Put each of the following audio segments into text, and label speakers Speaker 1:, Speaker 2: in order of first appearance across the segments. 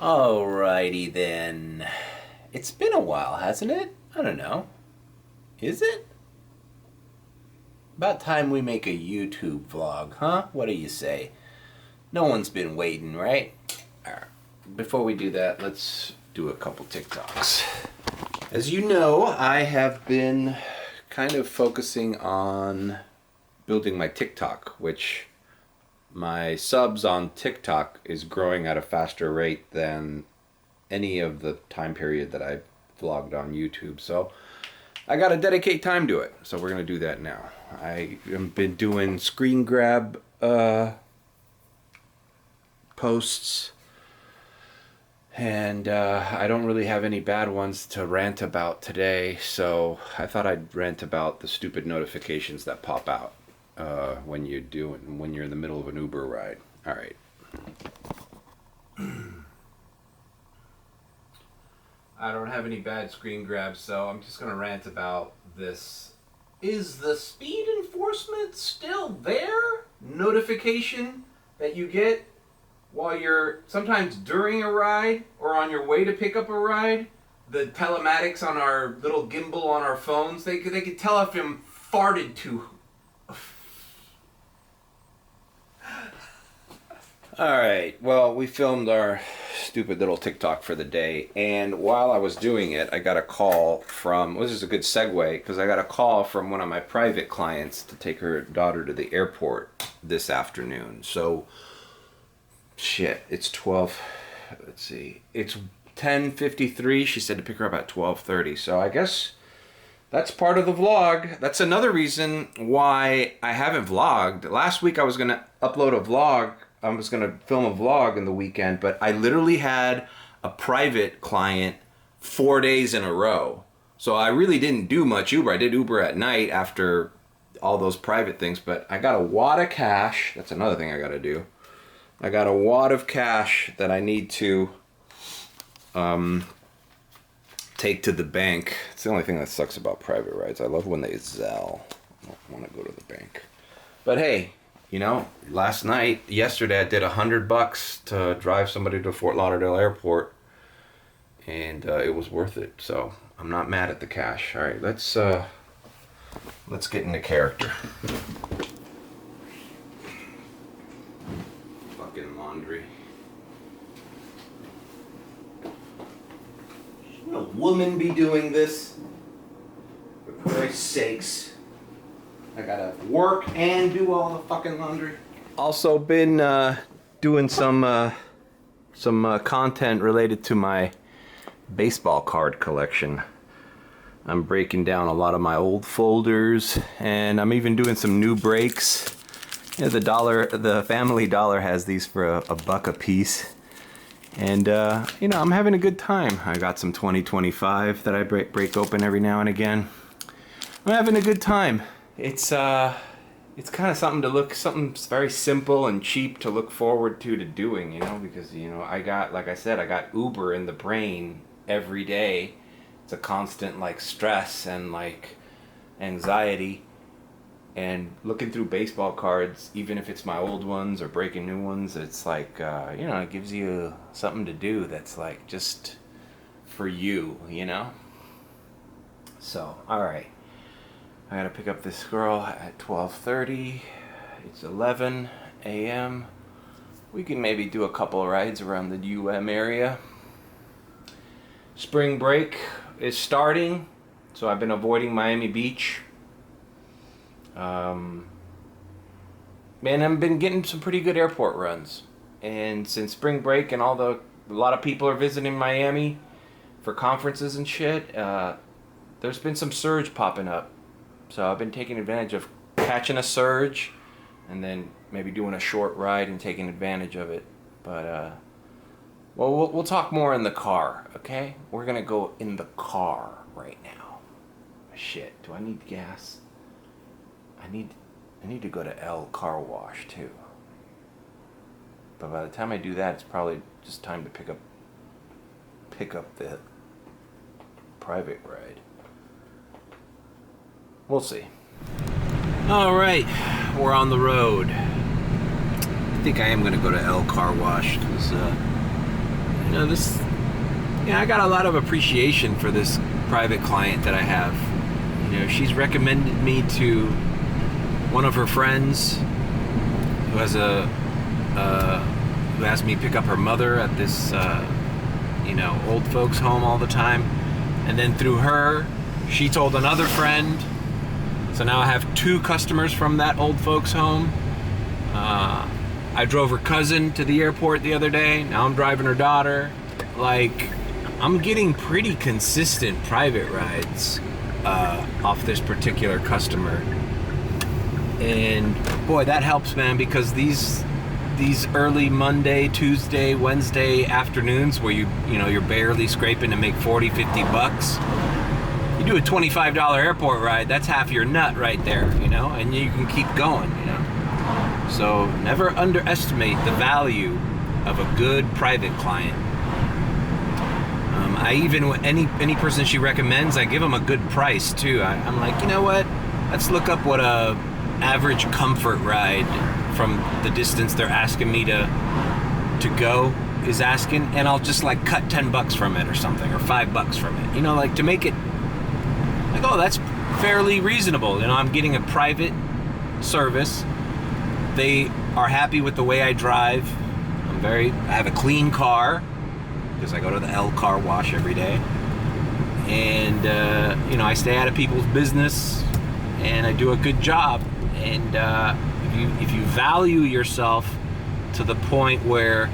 Speaker 1: Alrighty then. It's been a while, hasn't it? I don't know. Is it? About time we make a YouTube vlog, huh? What do you say? No one's been waiting, right? Alright. Before we do that, let's do a couple TikToks. As you know, I have been kind of focusing on building my TikTok, which my subs on TikTok is growing at a faster rate than any of the time period that I vlogged on YouTube. So I gotta dedicate time to it. So we're gonna do that now. I have been doing screen grab posts, and I don't really have any bad ones to rant about today, so I thought I'd rant about the stupid notifications that pop out when you're in the middle of an Uber ride. All right. I don't have any bad screen grabs, so I'm just gonna rant about this. Is the speed enforcement still there? Notification that you get while you're sometimes during a ride or on your way to pick up a ride. The telematics on our little gimbal on our phones, they could tell if I'm farted too. Alright, well, we filmed our stupid little TikTok for the day, and while I was doing it, I got a call from, well, this is a good segue, because I got a call from one of my private clients to take her daughter to the airport this afternoon. So, shit, it's 12, let's see, it's 10:53, she said to pick her up at 12:30, so I guess that's part of the vlog. That's another reason why I haven't vlogged. Last week I was going to upload a vlog. I was going to film a vlog in the weekend, but I literally had a private client 4 days in a row. So I really didn't do much Uber. I did Uber at night after all those private things, but I got a wad of cash. That's another thing I got to do. I got a wad of cash that I need to take to the bank. It's the only thing that sucks about private rides. I love when they Zelle. I don't want to go to the bank. But hey, you know, yesterday I did $100 to drive somebody to Fort Lauderdale Airport, and it was worth it. So I'm not mad at the cash. All right, let's get into character. Fucking laundry. Shouldn't a woman be doing this? For Christ's sakes. I gotta work and do all the fucking laundry. Also been doing some content related to my baseball card collection. I'm breaking down a lot of my old folders, and I'm even doing some new breaks. You know, the Family Dollar has these for a buck a piece, and you know, I'm having a good time. I got some 2025 that I break open every now and again. I'm having a good time. It's kind of something very simple and cheap to look forward to doing, you know, because, you know, like I said, I got Uber in the brain every day. It's a constant, like, stress and, like, anxiety, and looking through baseball cards, even if it's my old ones or breaking new ones, it's like, you know, it gives you something to do that's, like, just for you, you know? So, alright. I gotta pick up this girl at 12:30. It's 11 a.m. We can maybe do a couple of rides around the UM area. Spring break is starting, so I've been avoiding Miami Beach. Man, I've been getting some pretty good airport runs. And since spring break and a lot of people are visiting Miami for conferences and shit, there's been some surge popping up. So I've been taking advantage of catching a surge and then maybe doing a short ride and taking advantage of it. But, well, we'll talk more in the car, okay? We're gonna go in the car right now. Shit, do I need gas? I need to go to Carwash too. But by the time I do that, it's probably just time to pick up the private ride. We'll see. All right, we're on the road. I think I am going to go to Carwash because know, this, yeah, I got a lot of appreciation for this private client that I have. You know, she's recommended me to one of her friends who has who asked me to pick up her mother at this, you know, old folks home all the time. And then through her, she told another friend. So now I have 2 customers from that old folks home. I drove her cousin to the airport the other day. Now I'm driving her daughter. Like, I'm getting pretty consistent private rides off this particular customer. And boy, that helps, man, because these early Monday, Tuesday, Wednesday afternoons where you know, you're barely scraping to make 40, 50 bucks. You do a $25 airport ride, that's half your nut right there, you know, and you can keep going, you know. So never underestimate the value of a good private client. I even, any person she recommends, I give them a good price too. I'm like, you know what? Let's look up what a average comfort ride from the distance they're asking me to go is asking, and I'll just like cut 10 bucks from it or something, or 5 bucks from it. You know, like to make it like, oh, that's fairly reasonable. You know, I'm getting a private service. They are happy with the way I drive. I have a clean car because I go to the Car Wash every day. And, you know, I stay out of people's business and I do a good job. And if you value yourself to the point where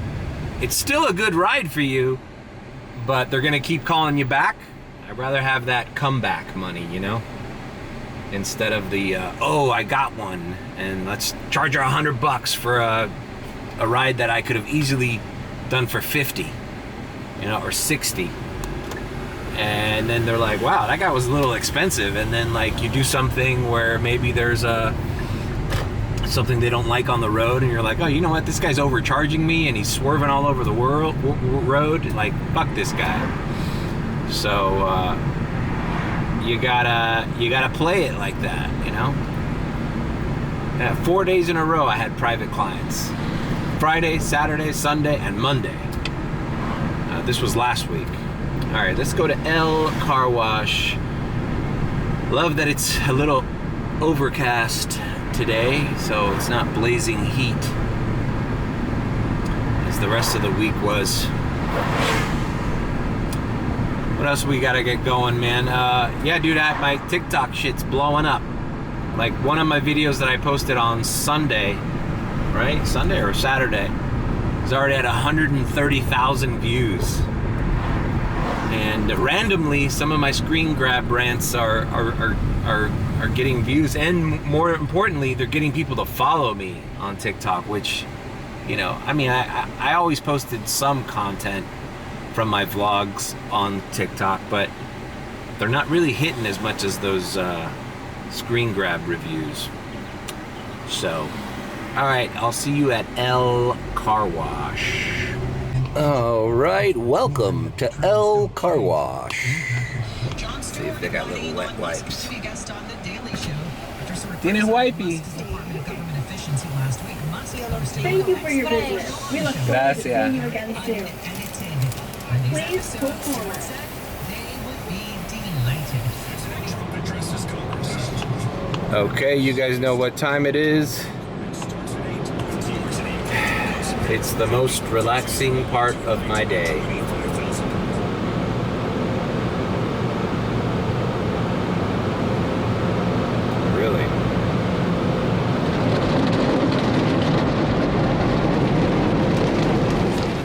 Speaker 1: it's still a good ride for you, but they're going to keep calling you back, I'd rather have that comeback money, you know? Instead of the, oh, I got one, and let's charge her $100 for a ride that I could have easily done for 50, you know, or 60. And then they're like, wow, that guy was a little expensive. And then like you do something where maybe there's something they don't like on the road, and you're like, oh, you know what, this guy's overcharging me and he's swerving all over the road. Like, fuck this guy. So you gotta play it like that, you know. Yeah, 4 days in a row I had private clients: Friday, Saturday, Sunday, and Monday. This was last week. All right, let's go to Car Wash. Love that it's a little overcast today, so it's not blazing heat as the rest of the week was. What else we gotta get going, man? Yeah, dude, my TikTok shit's blowing up. Like, one of my videos that I posted on Sunday, right? Sunday or Saturday, is already at 130,000 views. And randomly, some of my screen grab rants are getting views, and more importantly, they're getting people to follow me on TikTok, which, you know, I mean, I always posted some content from my vlogs on TikTok, but they're not really hitting as much as those screen grab reviews. So, all right, I'll see you at Car Wash. All right, welcome to Car Wash. Let's see if they got little wet wipes. Tienes wipey.
Speaker 2: Thank you for your business. We look forward to seeing you again soon. Please go forward.
Speaker 1: Okay, you guys know what time it is. It's the most relaxing part of my day. Really.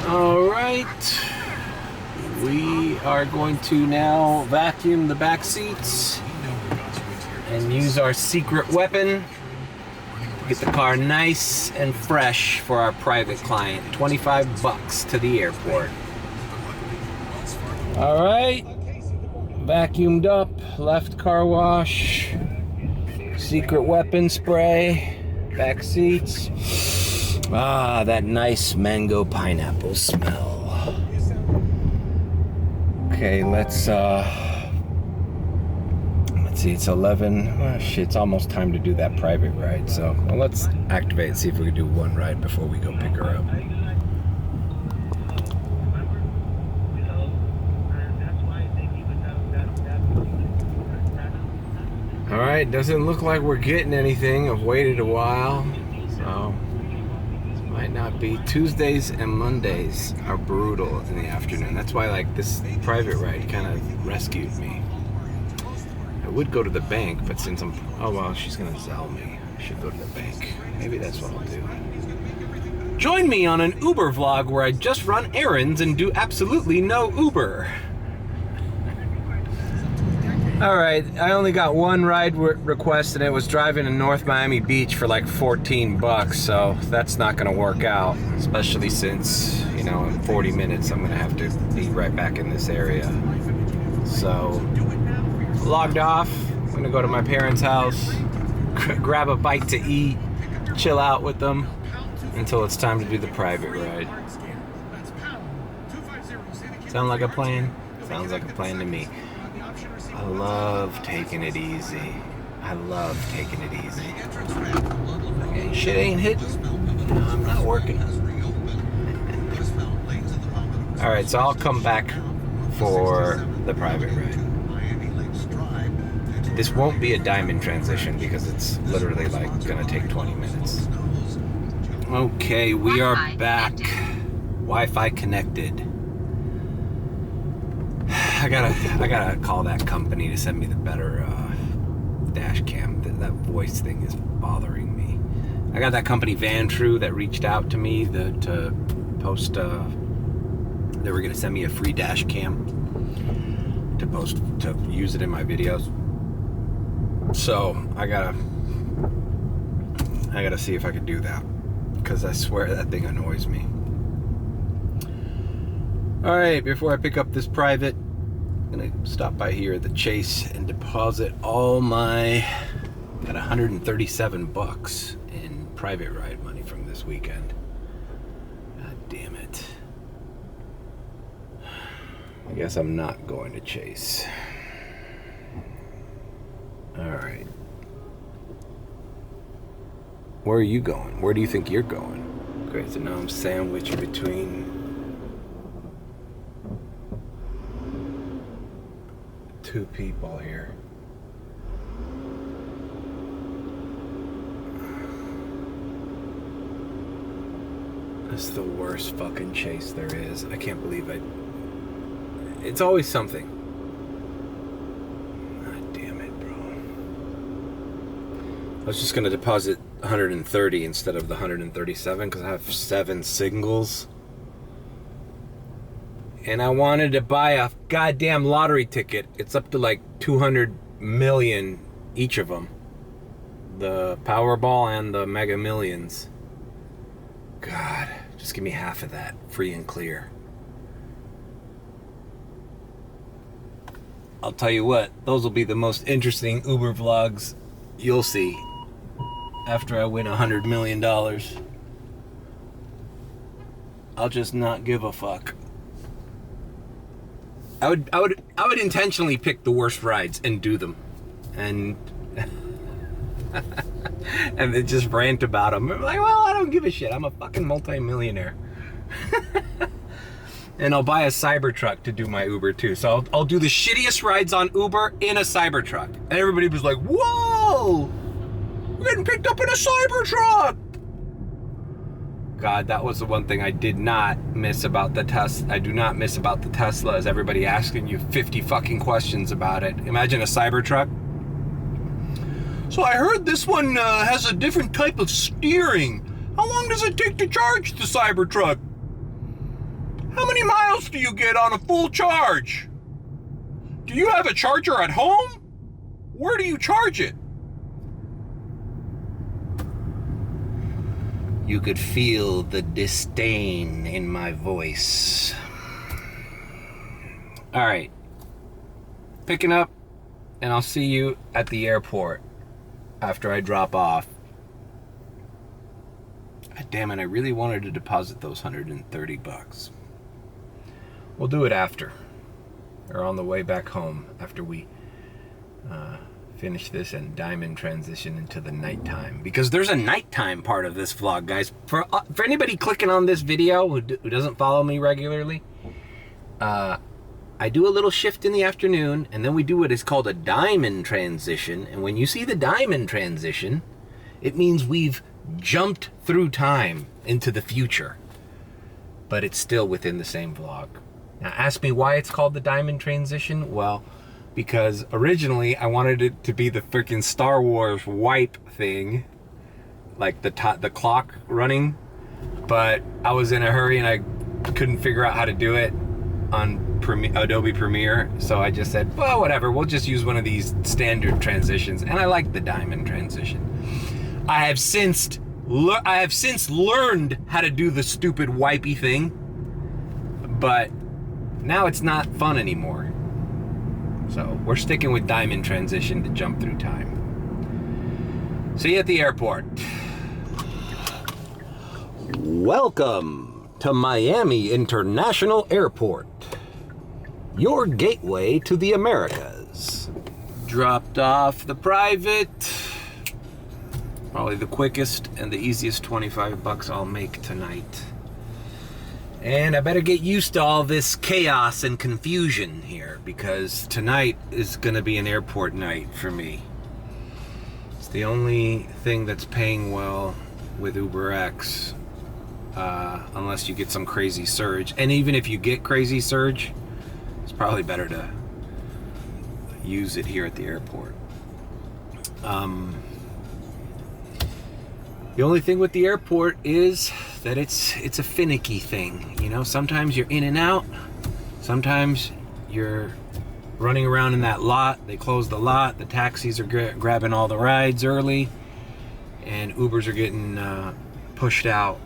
Speaker 1: All right. We are going to now vacuum the back seats and use our secret weapon to get the car nice and fresh for our private client. 25 bucks to the airport. All right, vacuumed up, left car wash, secret weapon spray, back seats. Ah, that nice mango pineapple smell. Okay, let's see, it's 11. Oh, shit, it's almost time to do that private ride. So let's activate and see if we can do one ride before we go pick her up. Alright, doesn't look like we're getting anything. I've waited a while, so this might not be. Tuesdays and Mondays are brutal in the afternoon. That's why, like, this private ride kind of rescued me. I would go to the bank, but since I'm... Oh, well, she's gonna sell me. I should go to the bank. Maybe that's what I'll do. Join me on an Uber vlog where I just run errands and do absolutely no Uber. Alright, I only got one ride request, and it was driving to North Miami Beach for like 14 bucks, so that's not gonna work out, especially since, you know, in 40 minutes I'm gonna have to be right back in this area. So, logged off, I'm gonna go to my parents' house, grab a bite to eat, chill out with them until it's time to do the private ride. Sound like a plan? Sounds like a plan to me. I love taking it easy. I love taking it easy. Okay, shit ain't hitting. No, I'm not working. Alright, so I'll come back for the private ride. This won't be a diamond transition because it's literally like gonna take 20 minutes. Okay, we are back. Wi-Fi connected. I gotta call that company to send me the better dash cam. That voice thing is bothering me. I got that company Vantrue that reached out to me to post. They were gonna send me a free dash cam to post to use it in my videos. So I gotta see if I can do that, because I swear that thing annoys me. All right, before I pick up this private, I'm gonna stop by here at the Chase and deposit all my, got 137 bucks in private ride money from this weekend. God damn it. I guess I'm not going to Chase. All right. Where are you going? Where do you think you're going? Great, so now I'm sandwiched between two people here. That's the worst fucking Chase there is. I can't believe it. It's always something. God damn it, bro. I was just gonna deposit 130 instead of the 137 because I have 7 singles. And I wanted to buy a goddamn lottery ticket. It's up to like 200 million each of them. The Powerball and the Mega Millions. God, just give me half of that, free and clear. I'll tell you what, those will be the most interesting Uber vlogs you'll see after I win $100 million. I'll just not give a fuck. I would intentionally pick the worst rides and do them, and and then just rant about them. I'm like, well, I don't give a shit. I'm a fucking multi-millionaire. And I'll buy a Cybertruck to do my Uber too. So I'll do the shittiest rides on Uber in a Cybertruck, and everybody was like, "Whoa, we're getting picked up in a Cybertruck!" God, that was the one thing I did not miss about the Tesla. I do not miss about the Tesla is everybody asking you 50 fucking questions about it. Imagine a Cybertruck. So I heard this one has a different type of steering. How long does it take to charge the Cybertruck? How many miles do you get on a full charge? Do you have a charger at home? Where do you charge it? You could feel the disdain in my voice. All right. Picking up, and I'll see you at the airport after I drop off. God damn it, I really wanted to deposit those 130 bucks. We'll do it after, or on the way back home after we finish this and diamond transition into the nighttime, because there's a nighttime part of this vlog, guys. For anybody clicking on this video who doesn't follow me regularly, I do a little shift in the afternoon, and then we do what is called a diamond transition. And when you see the diamond transition, it means we've jumped through time into the future, but it's still within the same vlog. Now ask me why it's called the diamond transition. Well, because originally I wanted it to be the freaking Star Wars wipe thing, like the clock running, but I was in a hurry and I couldn't figure out how to do it on Adobe Premiere, so I just said, well, whatever, we'll just use one of these standard transitions, and I like the diamond transition. I have since learned how to do the stupid wipey thing, but now it's not fun anymore. So we're sticking with diamond transition to jump through time. See you at the airport. Welcome to Miami International Airport, your gateway to the Americas. Dropped off the private. Probably the quickest and the easiest 25 bucks I'll make tonight. And I better get used to all this chaos and confusion here, because tonight is gonna be an airport night for me. It's the only thing that's paying well with UberX, unless you get some crazy surge. And even if you get crazy surge, it's probably better to use it here at the airport. The only thing with the airport is that it's a finicky thing. You know, sometimes you're in and out. Sometimes you're running around in that lot. They close the lot. The taxis are grabbing all the rides early, and Ubers are getting pushed out.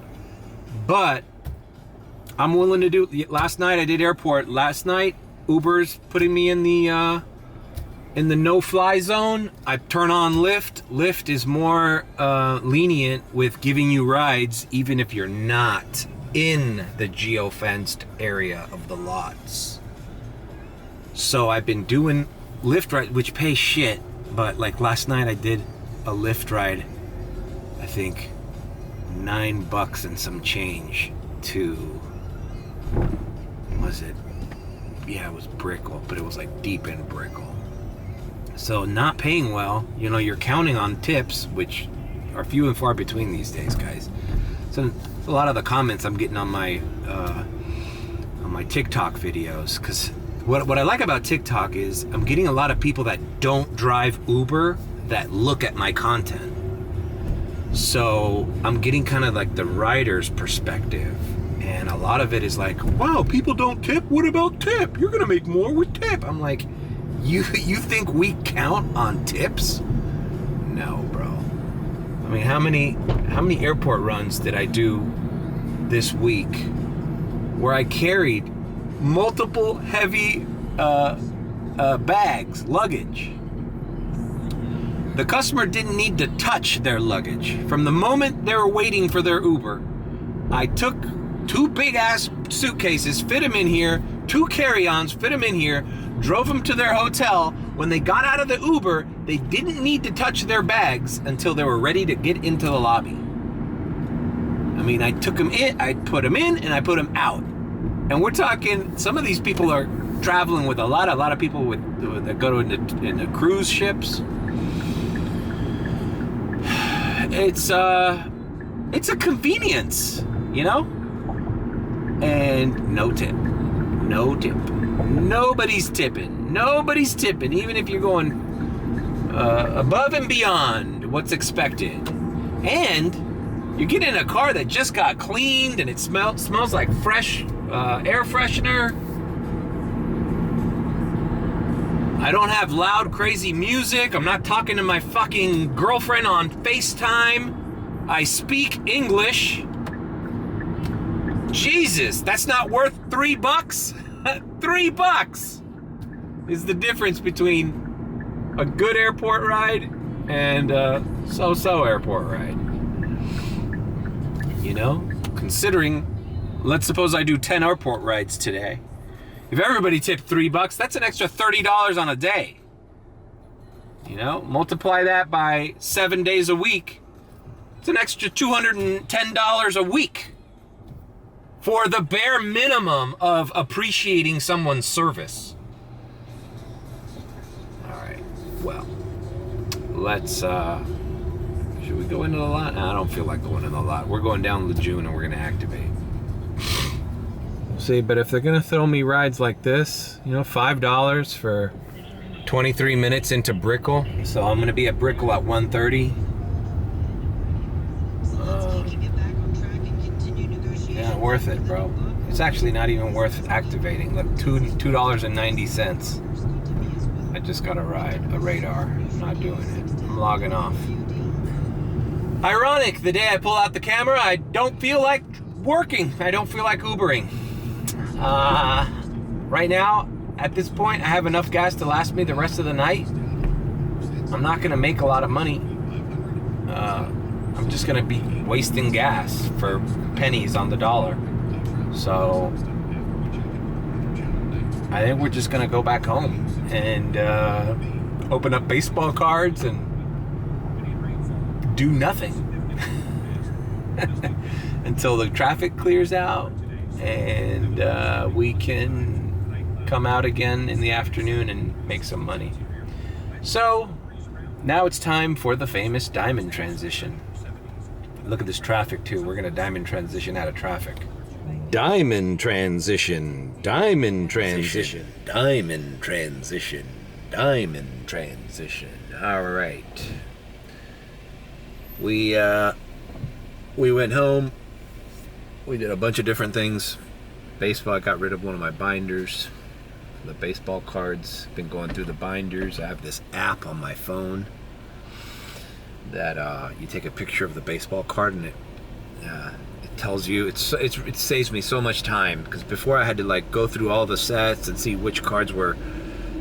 Speaker 1: But I'm willing to do. Last night I did airport. Last night Uber's putting me in the no-fly zone. I turn on Lyft. Lyft is more lenient with giving you rides even if you're not in the geo-fenced area of the lots. So I've been doing Lyft ride, which pays shit, but like last night I did a Lyft ride, I think $9 and some change to, was it? Yeah, it was Brickell, but it was like deep in Brickell. So not paying well, you know, you're counting on tips, which are few and far between these days, guys. So a lot of the comments I'm getting on my TikTok videos, because what I like about TikTok is I'm getting a lot of people that don't drive Uber that look at my content. So I'm getting kind of like the rider's perspective, and a lot of it is like, wow, people don't tip? What about tip? You're gonna make more with tip. I'm like, You think we count on tips? No, bro. I mean, how many airport runs did I do this week where I carried multiple heavy bags, luggage? The customer didn't need to touch their luggage. From the moment they were waiting for their Uber, I took 2 big ass suitcases, fit them in here, 2 carry-ons, fit them in here, drove them to their hotel. When they got out of the Uber, they didn't need to touch their bags until they were ready to get into the lobby. I mean, I took them in, I put them in, and I put them out. And we're talking, some of these people are traveling with a lot of people that go into cruise ships. It's a convenience, you know? And no tip. No tip. Nobody's tipping. Nobody's tipping, even if you're going above and beyond what's expected. And you get in a car that just got cleaned and it smells like fresh air freshener. I don't have loud, crazy music. I'm not talking to my fucking girlfriend on FaceTime. I speak English. Jesus, that's not worth $3? $3 is the difference between a good airport ride and a so-so airport ride. You know, considering, let's suppose I do 10 airport rides today. If everybody tipped $3, that's an extra $30 on a day. You know, multiply that by 7 days a week. It's an extra $210 a week. for the bare minimum of appreciating someone's service. All right, well, let's, should we go into the lot? I don't feel like going in the lot. We're going down Lejeune and we're gonna activate. See, but if they're gonna throw me rides like this, you know, $5 for 23 minutes into Brickell. So I'm gonna be at Brickell at 1:30. Yeah, worth it, bro. It's actually not even worth activating. Look, $2.90. I just got a ride, a radar. I'm not doing it. I'm logging off. Ironic, the day I pull out the camera, I don't feel like working. I don't feel like Ubering. Right now, at this point, I have enough gas to last me the rest of the night. I'm not gonna make a lot of money. I'm just gonna be wasting gas for pennies on the dollar. So I think we're just gonna go back home and open up baseball cards and do nothing until the traffic clears out, and we can come out again in the afternoon and make some money. So now it's time for the famous diamond transition. Look at this traffic too. We're gonna diamond transition out of traffic. Diamond transition, diamond transition, diamond transition, diamond transition. All right. We went home. We did a bunch of different things. Baseball, I got rid of one of my binders. The baseball cards. Been going through the binders. I have this app on my phone that you take a picture of the baseball card and it tells you, it saves me so much time, because before I had to like go through all the sets and see which cards were,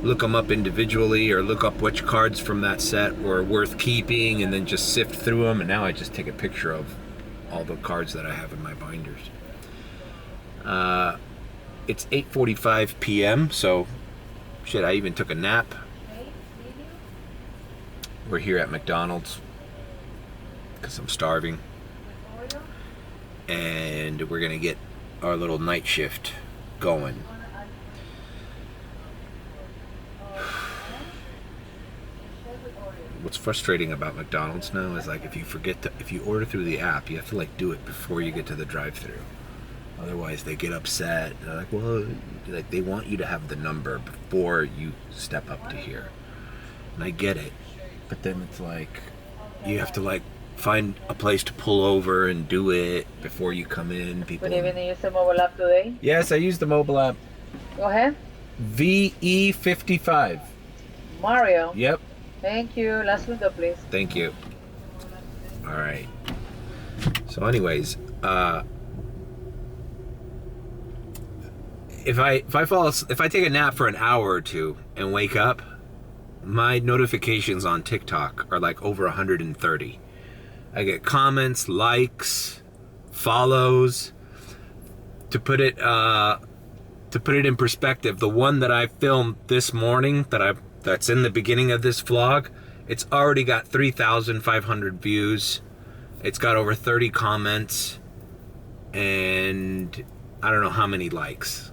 Speaker 1: look them up individually or look up which cards from that set were worth keeping and then just sift through them, and now I just take a picture of all the cards that I have in my binders. It's 8:45 p.m. so shit, I even took a nap. We're here at McDonald's because I'm starving, and we're gonna get our little night shift going. What's frustrating about McDonald's now is like if you order through the app, you have to like do it before you get to the drive-thru. Otherwise they get upset. They're like, well, like they want you to have the number before you step up to here. And I get it, but then it's like you have to like find a place to pull over and do it before you come in. People.
Speaker 3: Good evening, you use the mobile app today?
Speaker 1: Yes, I use the mobile app.
Speaker 3: Go ahead.
Speaker 1: VE55.
Speaker 3: Mario.
Speaker 1: Yep.
Speaker 3: Thank you. Last window, please.
Speaker 1: Thank you. All right. So anyways, if I take a nap for an hour or two and wake up, my notifications on TikTok are like over 130. I get comments, likes, follows. To put it in perspective, the one that I filmed this morning that's in the beginning of this vlog, it's already got 3,500 views. It's got over 30 comments, and I don't know how many likes,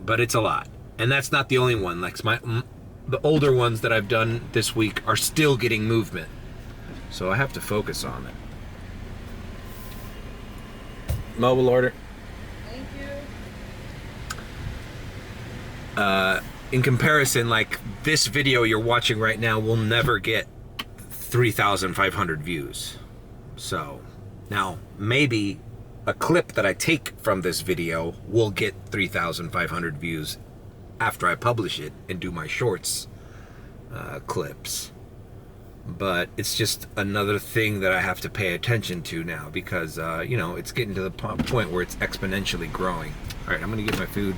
Speaker 1: but it's a lot. And that's not the only one. Like the older ones that I've done this week are still getting movement, so I have to focus on it. Mobile order.
Speaker 3: Thank you.
Speaker 1: In comparison, like this video you're watching right now will never get 3,500 views. So now maybe a clip that I take from this video will get 3,500 views after I publish it and do my shorts clips. But it's just another thing that I have to pay attention to now, because you know, it's getting to the point where it's exponentially growing. All right, I'm gonna get my food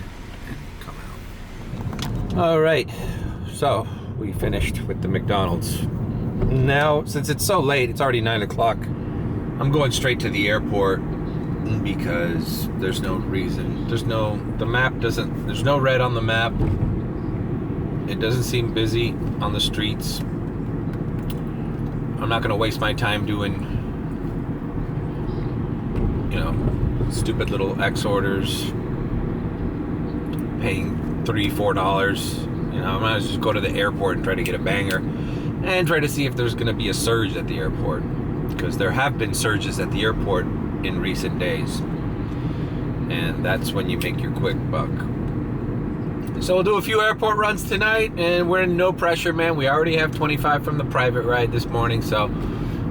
Speaker 1: and come out. All right, so we finished with the McDonald's. Now, since it's so late, it's already 9 o'clock, I'm going straight to the airport because there's no reason. There's no red on the map. It doesn't seem busy on the streets. I'm not gonna waste my time doing, you know, stupid little X orders, paying $3-4. You know, I might as well just go to the airport and try to get a banger, and try to see if there's going to be a surge at the airport, because there have been surges at the airport in recent days, and that's when you make your quick buck. So we'll do a few airport runs tonight, and we're in no pressure, man. We already have 25 from the private ride this morning, so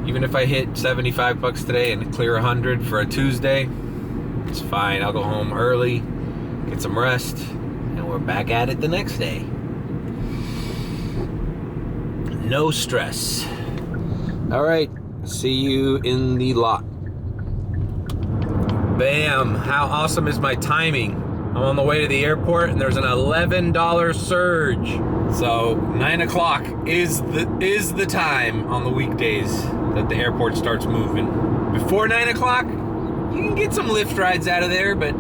Speaker 1: even if I hit $75 today and clear 100 for a Tuesday, it's fine. I'll go home early, get some rest, and we're back at it the next day. No stress. All right, see you in the lot. Bam! How awesome is my timing? I'm on the way to the airport, and there's an $11 surge. So 9 o'clock is the time on the weekdays that the airport starts moving. Before 9 o'clock, you can get some Lyft rides out of there, but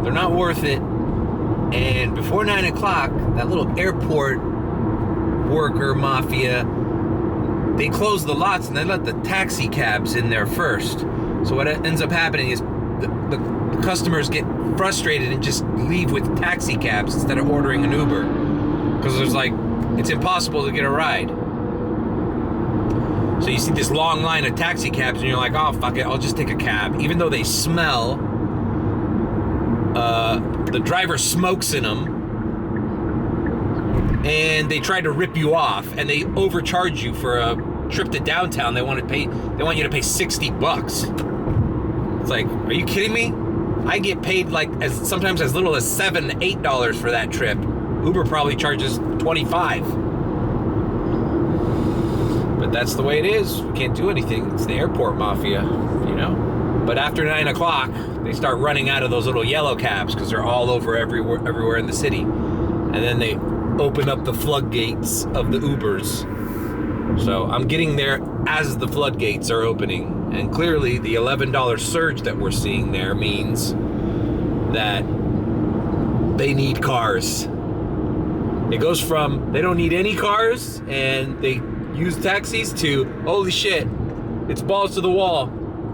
Speaker 1: they're not worth it. And before 9 o'clock, that little airport worker mafia, they close the lots and they let the taxi cabs in there first. So what ends up happening is the customers get frustrated and just leave with taxi cabs instead of ordering an Uber, because it's impossible to get a ride. So you see this long line of taxi cabs and you're like, oh fuck it, I'll just take a cab, even though they smell. The driver smokes in them, and they try to rip you off, and they overcharge you for a trip to downtown. They want you to pay $60. It's like, are you kidding me? I get paid sometimes as little as $7, $8 for that trip. Uber probably charges $25. But that's the way it is. We can't do anything. It's the airport mafia, you know? But after 9 o'clock, they start running out of those little yellow cabs because they're all over everywhere in the city. And then they open up the floodgates of the Ubers. So I'm getting there as the floodgates are opening. And clearly the $11 surge that we're seeing there means that they need cars. It goes from they don't need any cars and they use taxis to holy shit, it's balls to the wall.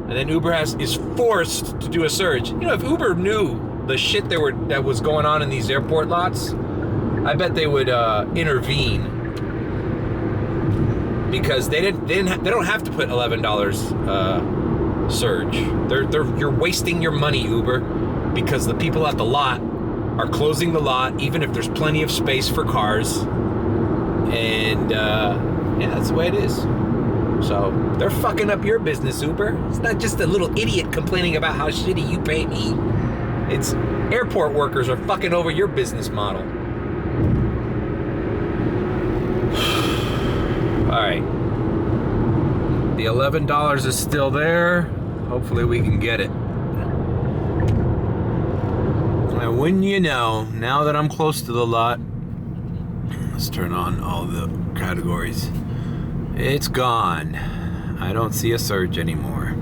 Speaker 1: And then Uber is forced to do a surge. You know, if Uber knew the shit that was going on in these airport lots, I bet they would intervene. Because they don't have to put $11 surge. You're wasting your money, Uber, because the people at the lot are closing the lot, even if there's plenty of space for cars. And yeah, that's the way it is. So they're fucking up your business, Uber. It's not just a little idiot complaining about how shitty you pay me. It's airport workers are fucking over your business model. All right. The $11 is still there. Hopefully we can get it. And wouldn't you know, now that I'm close to the lot, let's turn on all the categories. It's gone. I don't see a surge anymore.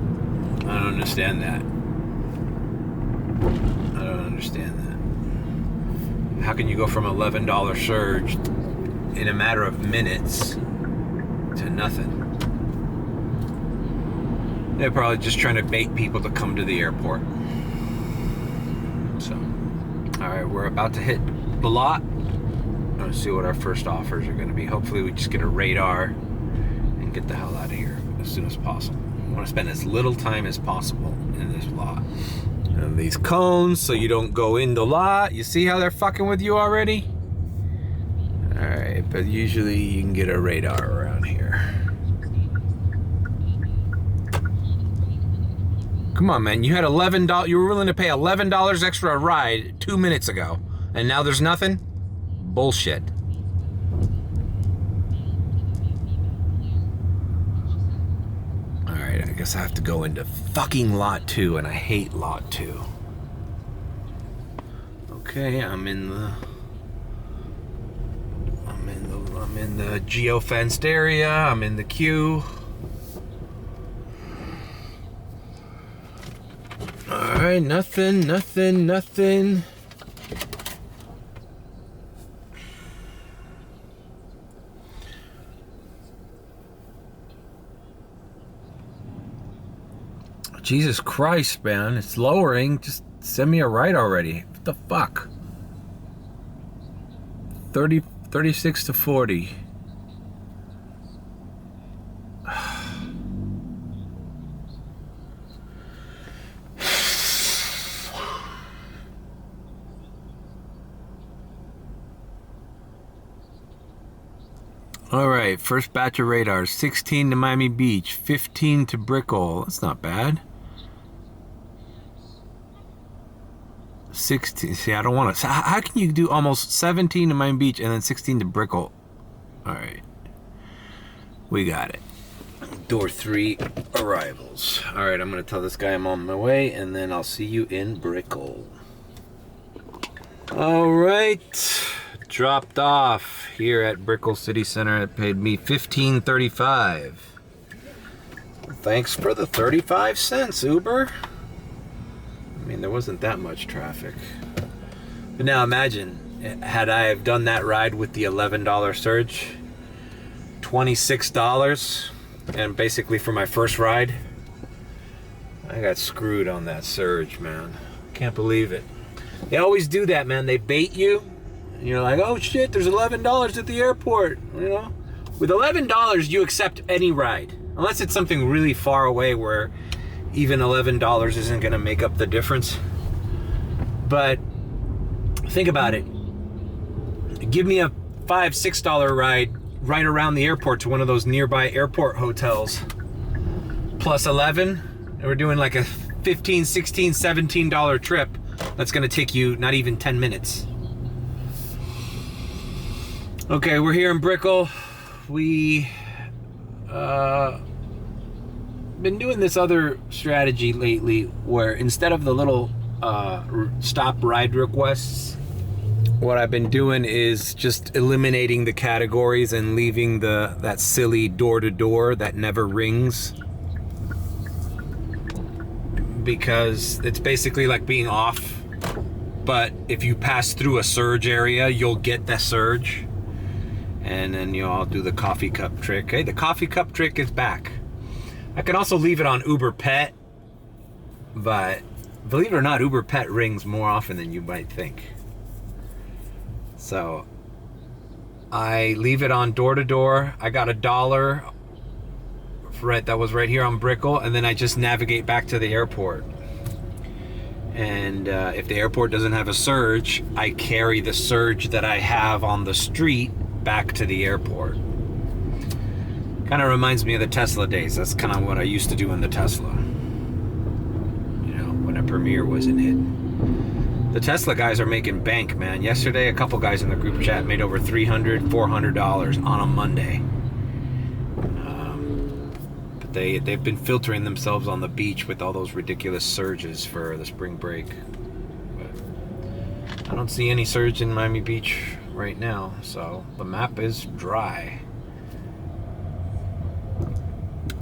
Speaker 1: I don't understand that. I don't understand that. How can you go from $11 surge in a matter of minutes to nothing? They're probably just trying to bait people to come to the airport. So, all right, we're about to hit the lot. Let's see what our first offers are going to be. Hopefully we just get a radar and get the hell out of here as soon as possible. I want to spend as little time as possible in this lot. And these cones, so you don't go in the lot. You see how they're fucking with you already? All right, but usually you can get a radar around here. Come on, man. You had $11. You were willing to pay $11 extra a ride 2 minutes ago, and now there's nothing? Bullshit. All right, I guess I have to go into fucking lot 2, and I hate lot 2. Okay, I'm in the geo-fenced area. I'm in the queue. All right, nothing.
Speaker 4: Jesus Christ, man. It's lowering. Just send me a ride already. What the fuck? 36 to 40. All right, first batch of radars. 16 to Miami Beach, 15 to Brickell. That's not bad. 16. See, I don't want to. How can you do almost 17 to Miami Beach and then 16 to Brickell? All right, we got it. Door 3 arrivals. All right, I'm gonna tell this guy I'm on my way, and then I'll see you in Brickell. All right. Dropped off here at Brickell City Center. It paid me $15.35. Thanks for the 35 cents, Uber. I mean, there wasn't that much traffic. But now imagine, had I have done that ride with the $11 surge, $26, and basically for my first ride, I got screwed on that surge, man. Can't believe it. They always do that, man. They bait you. And you're like, oh shit, there's $11 at the airport, you know? With $11, you accept any ride. Unless it's something really far away where even $11 isn't gonna make up the difference. But think about it. Give me a $5, $6 ride right around the airport to one of those nearby airport hotels. Plus 11, and we're doing like a $15, $16, $17 trip. That's gonna take you not even 10 minutes. Okay, we're here in Brickell. We been doing this other strategy lately where instead of the little stop ride requests, what I've been doing is just eliminating the categories and leaving that silly door-to-door that never rings. Because it's basically like being off, but if you pass through a surge area, you'll get the surge. And then I'll do the coffee cup trick. Hey, the coffee cup trick is back. I can also leave it on Uber Pet, but believe it or not, Uber Pet rings more often than you might think. So I leave it on door to door. I got $1 right, that was right here on Brickell, and then I just navigate back to the airport. And if the airport doesn't have a surge, I carry the surge that I have on the street back to the airport. Kind of reminds me of the Tesla days. That's kind of what I used to do in the Tesla. You know, when a Premiere wasn't hit. The Tesla guys are making bank, man. Yesterday, a couple guys in the group chat made over $300, $400 on a Monday. But they've been filtering themselves on the beach with all those ridiculous surges for the spring break. But I don't see any surge in Miami Beach right now, so the map is dry.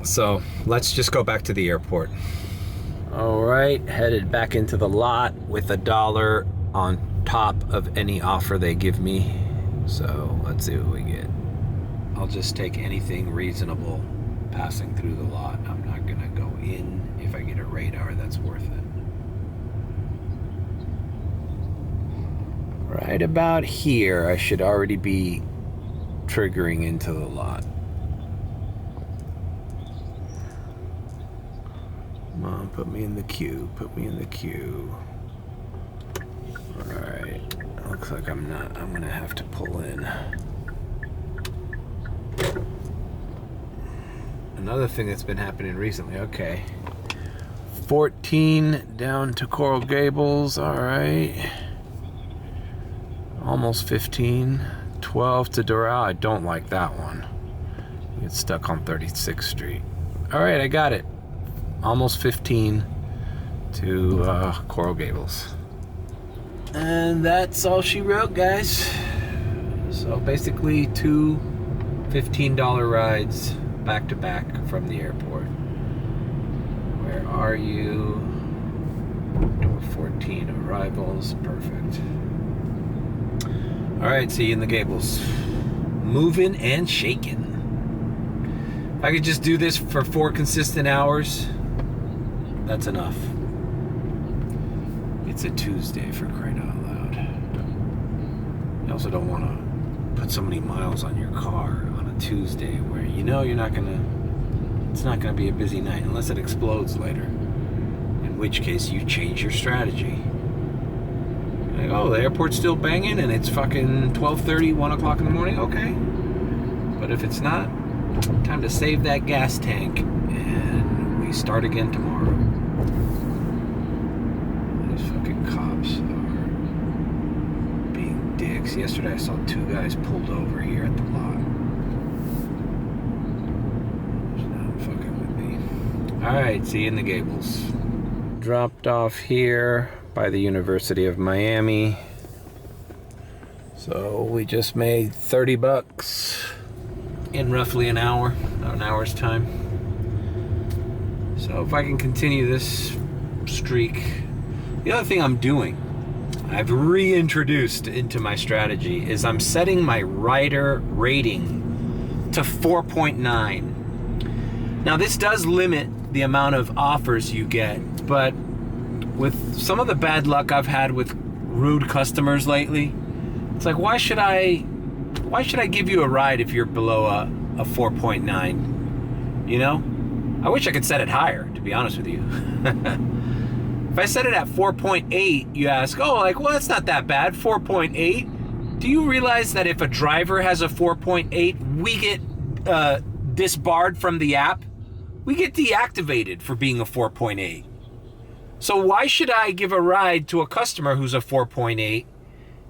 Speaker 4: So let's just go back to the airport. All right, headed back into the lot with $1 on top of any offer they give me. So let's see what we get. I'll just take anything reasonable passing through the lot. I'm not gonna go in. If I get a radar, that's worth it. Right about here, I should already be triggering into the lot. Come on, put me in the queue, put me in the queue. Alright, looks like I'm gonna have to pull in. Another thing that's been happening recently, okay. 14 down to Coral Gables, alright. Almost 15. 12 to Doral, I don't like that one. Get stuck on 36th Street. Alright, I got it. Almost 15 to Coral Gables. And that's all she wrote, guys. So basically 2 $15 rides back to back from the airport. Where are you? Door 14 arrivals. Perfect. Alright, see you in the Gables. Moving and shaking. If I could just do this for 4 consistent hours, That's enough. It's a Tuesday, for crying out loud. You also don't want to put so many miles on your car on a Tuesday where you know you're not gonna, it's not gonna be a busy night unless it explodes later. In which case you change your strategy. Like, oh, the airport's still banging and it's fucking 12:30, 1 o'clock in the morning, okay. But if it's not, time to save that gas tank and we start again tomorrow. These fucking cops are being dicks. Yesterday I saw 2 guys pulled over here at the lot. It's not fucking with me. Alright, see you in the Gables. Dropped off here by the University of Miami. So we just made 30 bucks in roughly an hour, about an hour's time. So if I can continue this streak. The other thing I'm doing, I've reintroduced into my strategy, is I'm setting my rider rating to 4.9. Now this does limit the amount of offers you get, but with some of the bad luck I've had with rude customers lately, it's like, why should I give you a ride if you're below a 4.9? You know? I wish I could set it higher, to be honest with you. If I set it at 4.8, you ask, oh, like, well, it's not that bad, 4.8. Do you realize that if a driver has a 4.8, we get disbarred from the app? We get deactivated for being a 4.8. So why should I give a ride to a customer who's a 4.8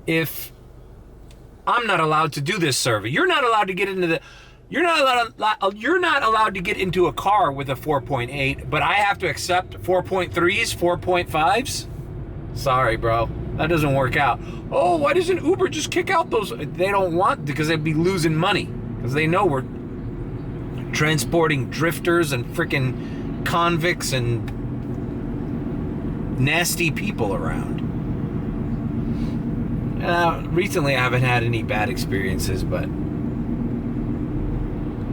Speaker 4: if I'm not allowed to do this survey? You're not allowed to get into the, you're not allowed to get into a car with a 4.8, but I have to accept 4.3s, 4.5s? Sorry, bro. That doesn't work out. Oh, why doesn't Uber just kick out those? They don't want, because they'd be losing money. Because they know we're transporting drifters and freaking convicts and nasty people around. Recently I haven't had any bad experiences, but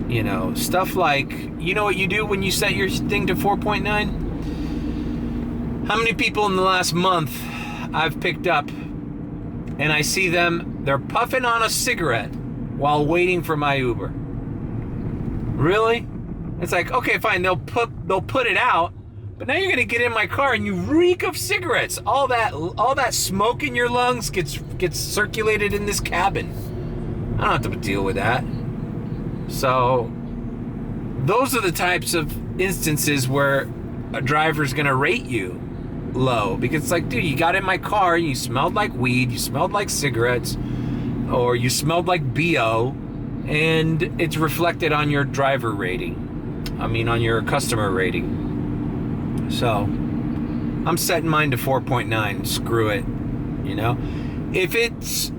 Speaker 4: you know, stuff like, you know what you do when you set your thing to 4.9? How many people in the last month I've picked up and I see them, they're puffing on a cigarette while waiting for my Uber? Really? It's like, okay, fine, they'll put it out, but now you're gonna get in my car and you reek of cigarettes. All that smoke in your lungs gets circulated in this cabin. I don't have to deal with that. So those are the types of instances where a driver's gonna rate you low, because it's like, dude, you got in my car and you smelled like weed, you smelled like cigarettes, or you smelled like BO, and it's reflected on your driver rating. I mean, on your customer rating. So I'm setting mine to 4.9. Screw it. You know, if it's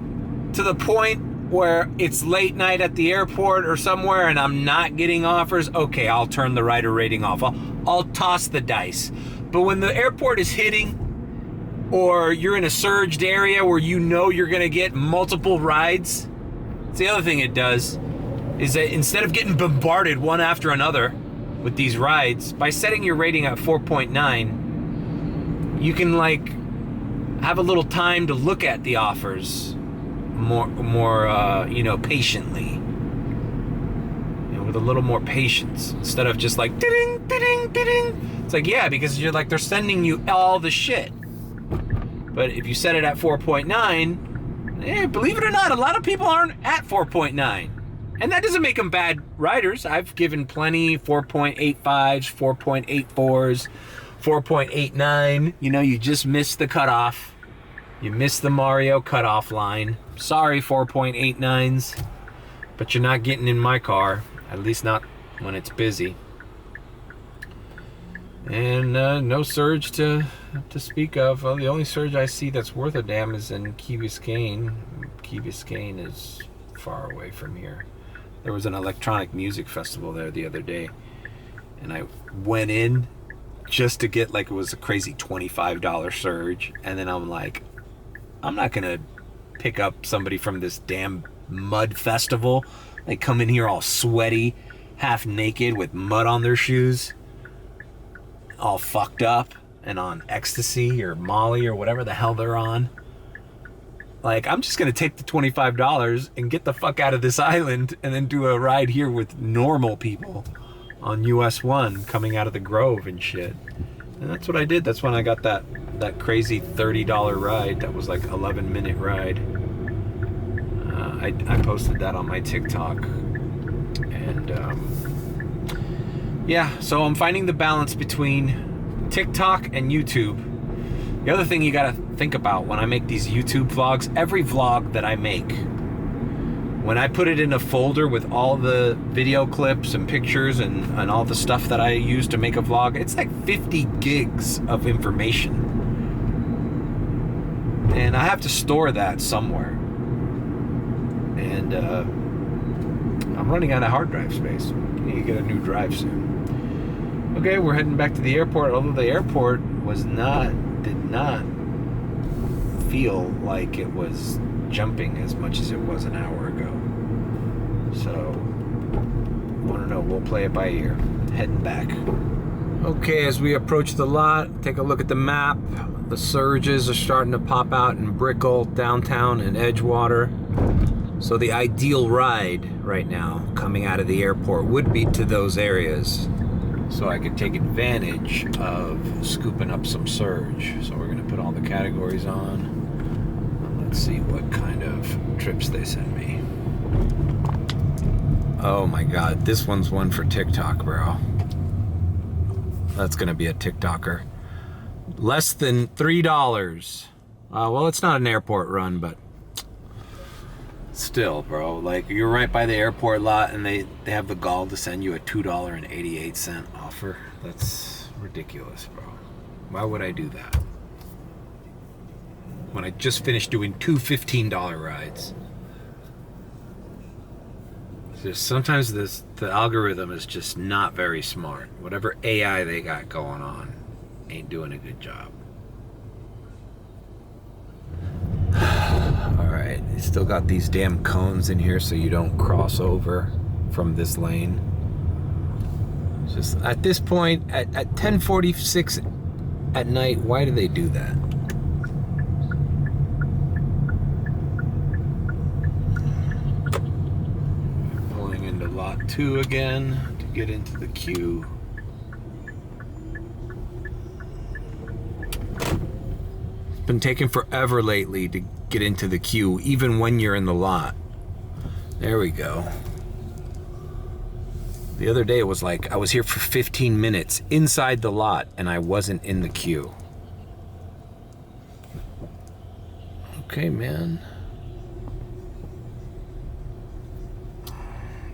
Speaker 4: to the point where it's late night at the airport or somewhere and I'm not getting offers, okay, I'll turn the rider rating off. I'll toss the dice. But when the airport is hitting, or you're in a surged area where you know you're gonna get multiple rides, it's the other thing it does, is that instead of getting bombarded one after another with these rides, by setting your rating at 4.9, you can like have a little time to look at the offers more you know, patiently, you know, with a little more patience, instead of just like ding ding ding. It's like, yeah, because you're like, they're sending you all the shit. But if you set it at 4.9, believe it or not, a lot of people aren't at 4.9. And that doesn't make them bad riders. I've given plenty 4.85s, 4.84s, 4.89. You know, you just missed the cutoff. You missed the Mario cutoff line. Sorry, 4.89s. But you're not getting in my car. At least not when it's busy. And no surge to speak of. Well, the only surge I see that's worth a damn is in Key Biscayne. Key Biscayne is far away from here. There was an electronic music festival there the other day, and I went in just to get, like, it was a crazy $25 surge, and then I'm like, I'm not gonna pick up somebody from this damn mud festival. They come in here all sweaty, half naked with mud on their shoes. all fucked up and on ecstasy or Molly or whatever the hell they're on. Like, I'm just gonna take the $25 and get the fuck out of this island and then do a ride here with normal people on US 1 coming out of the Grove and shit. And that's what I did. That's when I got that crazy $30 ride. That was like 11-minute ride. I posted that on my TikTok. And yeah, so I'm finding the balance between TikTok and YouTube. The other thing you gotta think about when I make these YouTube vlogs, every vlog that I make, when I put it in a folder with all the video clips and pictures and all the stuff that I use to make a vlog, it's like 50 gigs of information. And I have to store that somewhere. And I'm running out of hard drive space. I need to get a new drive soon. Okay, we're heading back to the airport, although the airport did not feel like it was jumping as much as it was an hour ago. So, I don't know, we'll play it by ear. Heading back. Okay, as we approach the lot, take a look at the map. The surges are starting to pop out in Brickell, downtown, and Edgewater. So the ideal ride right now, coming out of the airport, would be to those areas. So I could take advantage of scooping up some surge. So we're gonna put all the categories on. Let's see what kind of trips they send me. Oh my God, this one's one for TikTok, bro. That's gonna be a TikToker. Less than $3. Well, it's not an airport run, but still, bro. Like, you're right by the airport lot and they have the gall to send you a $2.88 offer. That's ridiculous, bro. Why would I do that? When I just finished doing two $15 rides. Just sometimes the algorithm is just not very smart. Whatever AI they got going on ain't doing a good job. Alright, you still got these damn cones in here so you don't cross over from this lane. Just at this point, at 10:46 at night, why do they do that? Pulling into lot 2 again to get into the queue. It's been taking forever lately to get into the queue, even when you're in the lot. There we go. The other day it was like I was here for 15 minutes inside the lot and I wasn't in the queue. Okay, man.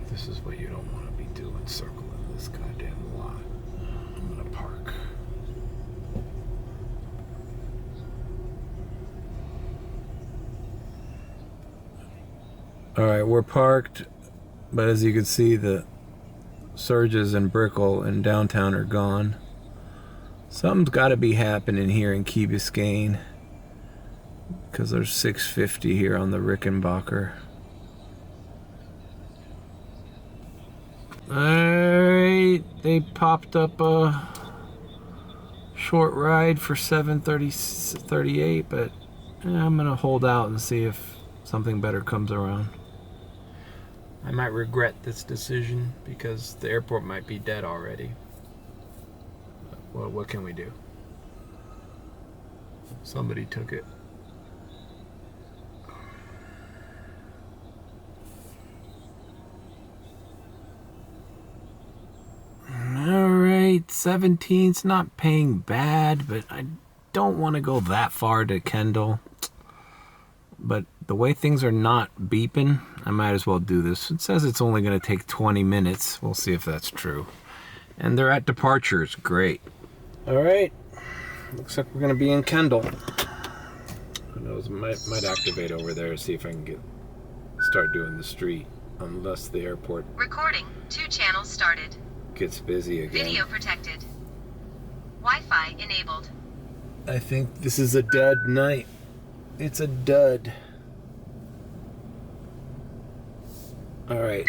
Speaker 4: This is what you don't want to be doing, circling this goddamn lot. I'm gonna park. Alright, we're parked, but as you can see, the surges in Brickell and downtown are gone. Something's got to be happening here in Key Biscayne, because there's 650 here on the Rickenbacker. Alright, they popped up a short ride for 7:38, but I'm gonna hold out and see if something better comes around. I might regret this decision because the airport might be dead already. Well, what can we do? Somebody took it. Alright, 17's not paying bad, but I don't want to go that far to Kendall. But the way things are not beeping, I might as well do this. It says it's only going to take 20 minutes. We'll see if that's true. And they're at departures. Great. Alright. Looks like we're going to be in Kendall. Who knows? Might activate over there, see if I can start doing the street. Unless the airport...
Speaker 5: Recording. 2 channels started.
Speaker 4: Gets busy again.
Speaker 5: Video protected. Wi-Fi enabled.
Speaker 4: I think this is a dud night. It's a dud. Alright.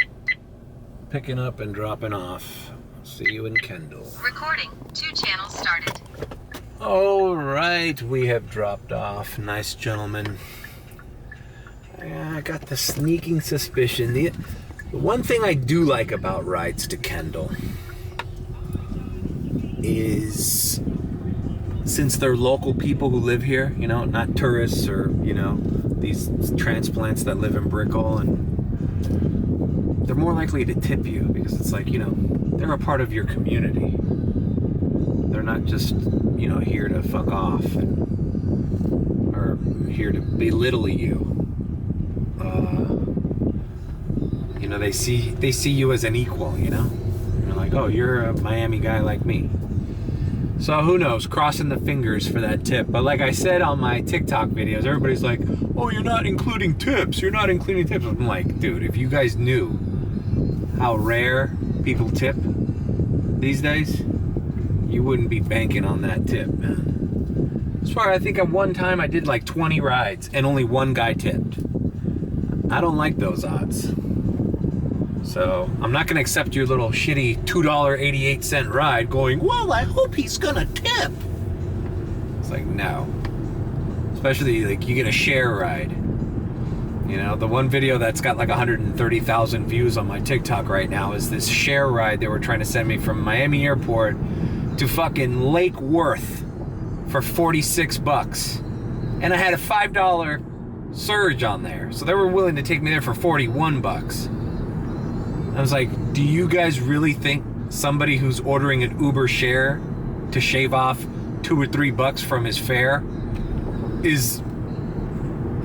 Speaker 4: Picking up and dropping off. See you in Kendall.
Speaker 5: Recording. 2 channels started.
Speaker 4: All right, we have dropped off. Nice gentleman. I got the sneaking suspicion. The one thing I do like about rides to Kendall is, since they're local people who live here, you know, not tourists or, you know, these transplants that live in Brickell, and they're more likely to tip you because it's like, you know, they're a part of your community. They're not just, you know, here to fuck off or here to belittle you. You know, they see you as an equal, you know? They're like, oh, you're a Miami guy like me. So who knows, crossing the fingers for that tip. But like I said on my TikTok videos, everybody's like, oh, you're not including tips. You're not including tips. I'm like, dude, if you guys knew how rare people tip these days, you wouldn't be banking on that tip, man. As far as I think at one time I did like 20 rides and only one guy tipped. I don't like those odds. So I'm not gonna accept your little shitty $2.88 ride going, well, I hope he's gonna tip. It's like, no. Especially like you get a share ride. You know, the one video that's got like 130,000 views on my TikTok right now is this share ride they were trying to send me from Miami Airport to fucking Lake Worth for 46 bucks. And I had a $5 surge on there. So they were willing to take me there for 41 bucks. I was like, do you guys really think somebody who's ordering an Uber share to shave off $2 or $3 from his fare is,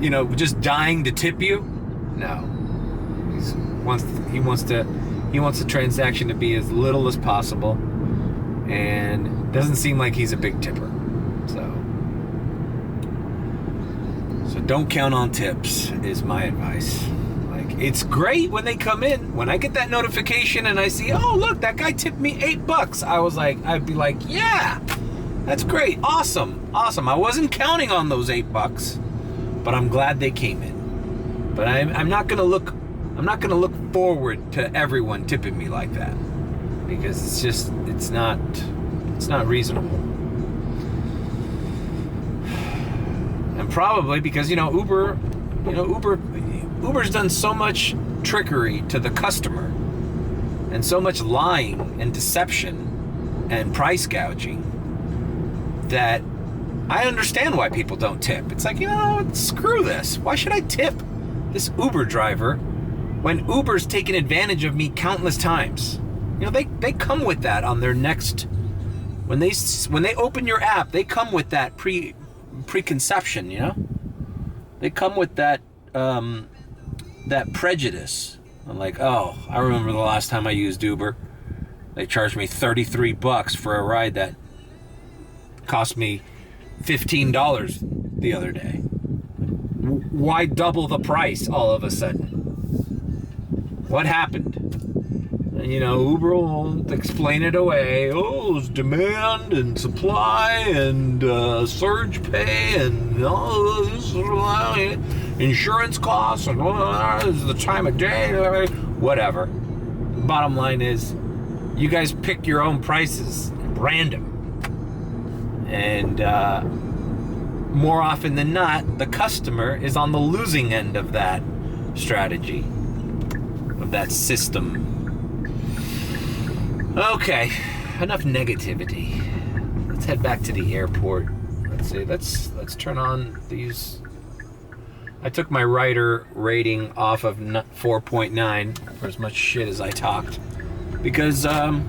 Speaker 4: you know, just dying to tip you? No. He wants the transaction to be as little as possible, and doesn't seem like he's a big tipper. So don't count on tips is my advice. Like, it's great when they come in. When I get that notification and I see, oh look, that guy tipped me $8. I'd be like, yeah, that's great, awesome. I wasn't counting on those $8, but I'm glad they came in. But I'm not gonna look forward to everyone tipping me like that, because it's not reasonable. And probably because, you know, Uber's done so much trickery to the customer and so much lying and deception and price gouging that I understand why people don't tip. It's like, you know, screw this. Why should I tip this Uber driver when Uber's taken advantage of me countless times? You know, they come with that on their next, when they open your app, they come with that preconception, you know? They come with that that prejudice. I'm like, oh, I remember the last time I used Uber. They charged me $33 for a ride that cost me $15 the other day. Why double the price all of a sudden? What happened? And, you know, Uber will explain it away. Oh, it's demand and supply and surge pay and all this, insurance costs and this is the time of day, whatever. Bottom line is, you guys pick your own prices, random. And more often than not, the customer is on the losing end of that strategy, of that system. Okay, enough negativity. Let's head back to the airport. Let's see, let's turn on these. I took my rider rating off of 4.9 for as much shit as I talked, because I'm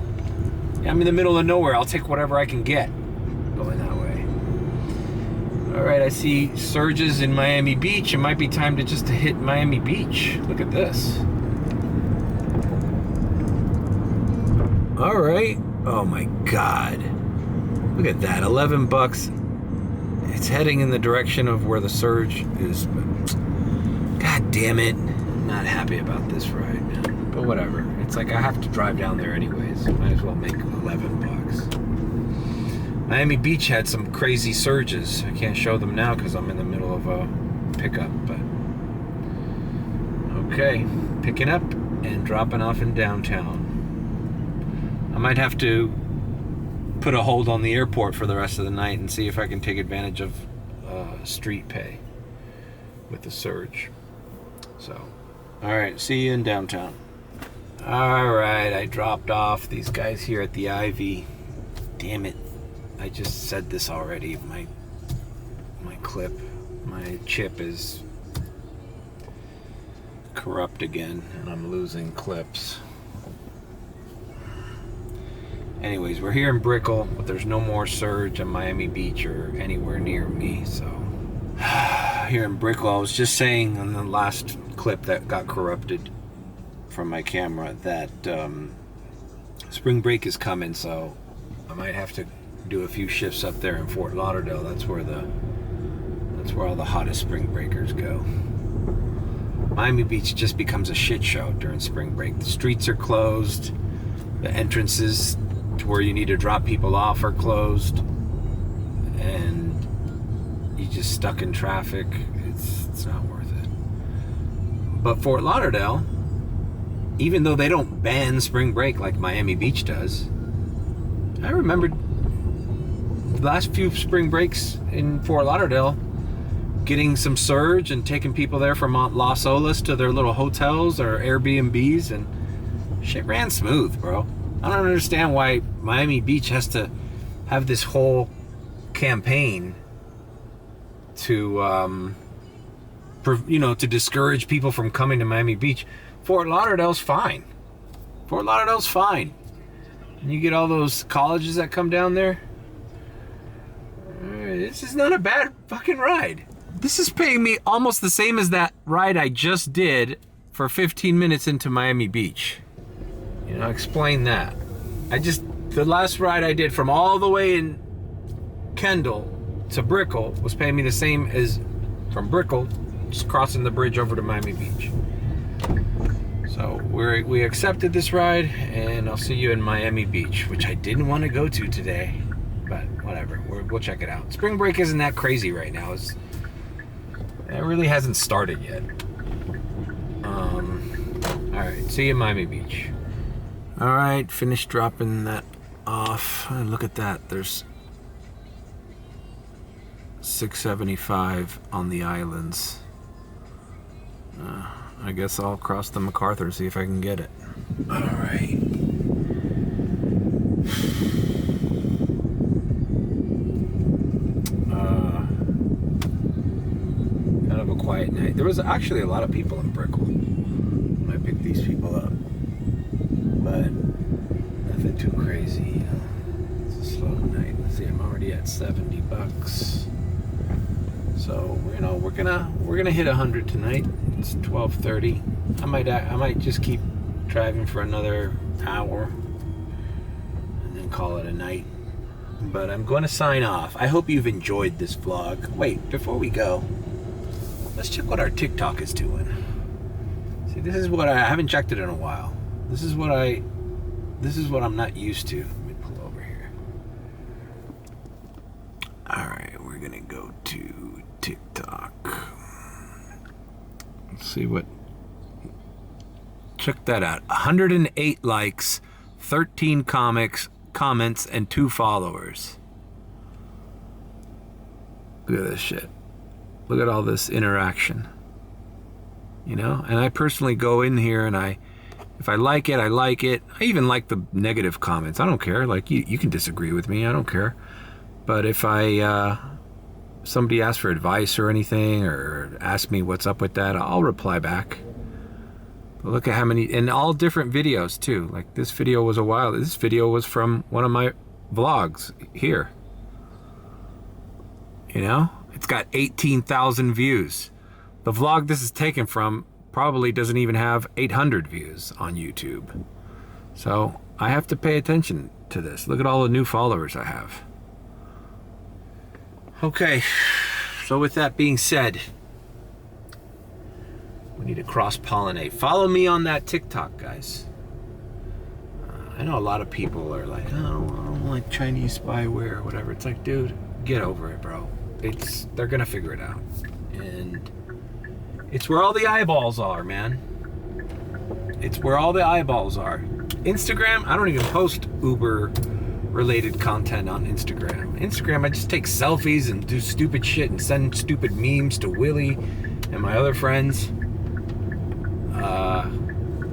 Speaker 4: in the middle of nowhere. I'll take whatever I can get going that way. All right, I see surges in Miami Beach. It might be time to just hit Miami Beach. Look at this. All right. Oh my God. Look at that. $11. It's heading in the direction of where the surge is. God damn it. I'm not happy about this ride, man. But whatever. It's like I have to drive down there anyways. Might as well make $11. Miami Beach had some crazy surges. I can't show them now because I'm in the middle of a pickup, but okay. Picking up and dropping off in downtown. I might have to put a hold on the airport for the rest of the night and see if I can take advantage of street pay with the surge. So, alright, see you in downtown. Alright, I dropped off these guys here at the Ivy. Damn it. I just said this already. My chip is corrupt again, and I'm losing clips. Anyways, we're here in Brickell, but there's no more surge in Miami Beach or anywhere near me, so here in Brickell, I was just saying on the last clip that got corrupted from my camera that spring break is coming, so I might have to do a few shifts up there in Fort Lauderdale. That's where all the hottest spring breakers go. Miami Beach just becomes a shit show during spring break. The streets are closed, the entrances to where you need to drop people off are closed, and you're just stuck in traffic. It's not worth it. But Fort Lauderdale, even though they don't ban spring break like Miami Beach does, I remember the last few spring breaks in Fort Lauderdale getting some surge and taking people there from Las Olas to their little hotels or Airbnbs, and shit ran smooth, bro. I don't understand why Miami Beach has to have this whole campaign to, to discourage people from coming to Miami Beach. Fort Lauderdale's fine. Fort Lauderdale's fine. And you get all those colleges that come down there. This is not a bad fucking ride. This is paying me almost the same as that ride I just did for 15 minutes into Miami Beach. Explain that. The last ride I did from all the way in Kendall to Brickell was paying me the same as from Brickell, just crossing the bridge over to Miami Beach. So we accepted this ride, and I'll see you in Miami Beach, which I didn't want to go to today, but whatever, we'll check it out. Spring break isn't that crazy right now. It really hasn't started yet. Alright, see you in Miami Beach. Alright, finished dropping that off. Look at that, there's $6.75 on the islands. I guess I'll cross the MacArthur, see if I can get it. Alright. Kind of a quiet night. There was actually a lot of people in Brickell when I picked these people up, but nothing too crazy. It's a slow night. Let's see, I'm already at $70. So we're gonna hit 100 tonight. It's 12:30. I might just keep driving for another hour and then call it a night. But I'm going to sign off. I hope you've enjoyed this vlog. Wait, before we go, let's check what our TikTok is doing. See, this is what I haven't checked it in a while. This is what I'm not used to. Let me pull over here. All right, we're gonna go to TikTok. Let's see what. Check that out. 108 likes, 13 comments, and 2 followers. Look at this shit. Look at all this interaction. And I personally go in here and if I like it, I like it. I even like the negative comments. I don't care. Like, you can disagree with me. I don't care. But if somebody asks for advice or anything, or ask me what's up with that, I'll reply back. But look at how many, and all different videos too. Like, this video was this video was from one of my vlogs here. It's got 18,000 views. The vlog this is taken from probably doesn't even have 800 views on YouTube. So I have to pay attention to this. Look at all the new followers I have. Okay, so with that being said, we need to cross-pollinate. Follow me on that TikTok, guys. I know a lot of people are like, oh, I don't like Chinese spyware or whatever. It's like, dude, get over it, bro. They're gonna figure it out. And it's where all the eyeballs are, man. It's where all the eyeballs are. Instagram, I don't even post Uber related content on Instagram. Instagram, I just take selfies and do stupid shit and send stupid memes to Willie and my other friends.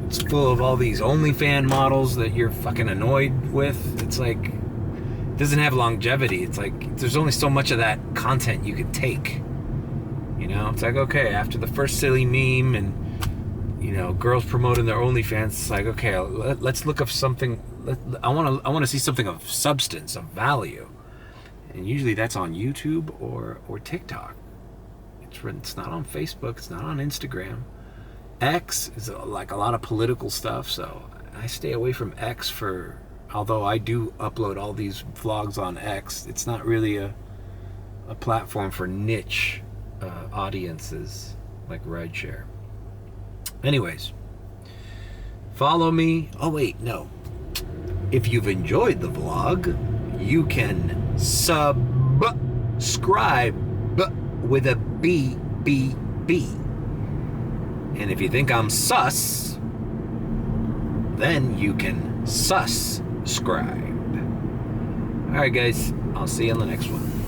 Speaker 4: It's full of all these OnlyFans models that you're fucking annoyed with. It's like, it doesn't have longevity. It's like, there's only so much of that content you could take. You know, it's like, okay, after the first silly meme and, you know, girls promoting their OnlyFans, it's like, okay, let's look up something. I want to see something of substance, of value. And usually that's on YouTube or TikTok. It's not on Facebook. It's not on Instagram. X is like a lot of political stuff, so I stay away from X although I do upload all these vlogs on X. It's not really a platform for niche audiences like rideshare. Anyways, follow me. Oh wait, no. If you've enjoyed the vlog, you can subscribe with a B. And if you think I'm sus, then you can sus-scribe. Alright guys, I'll see you on the next one.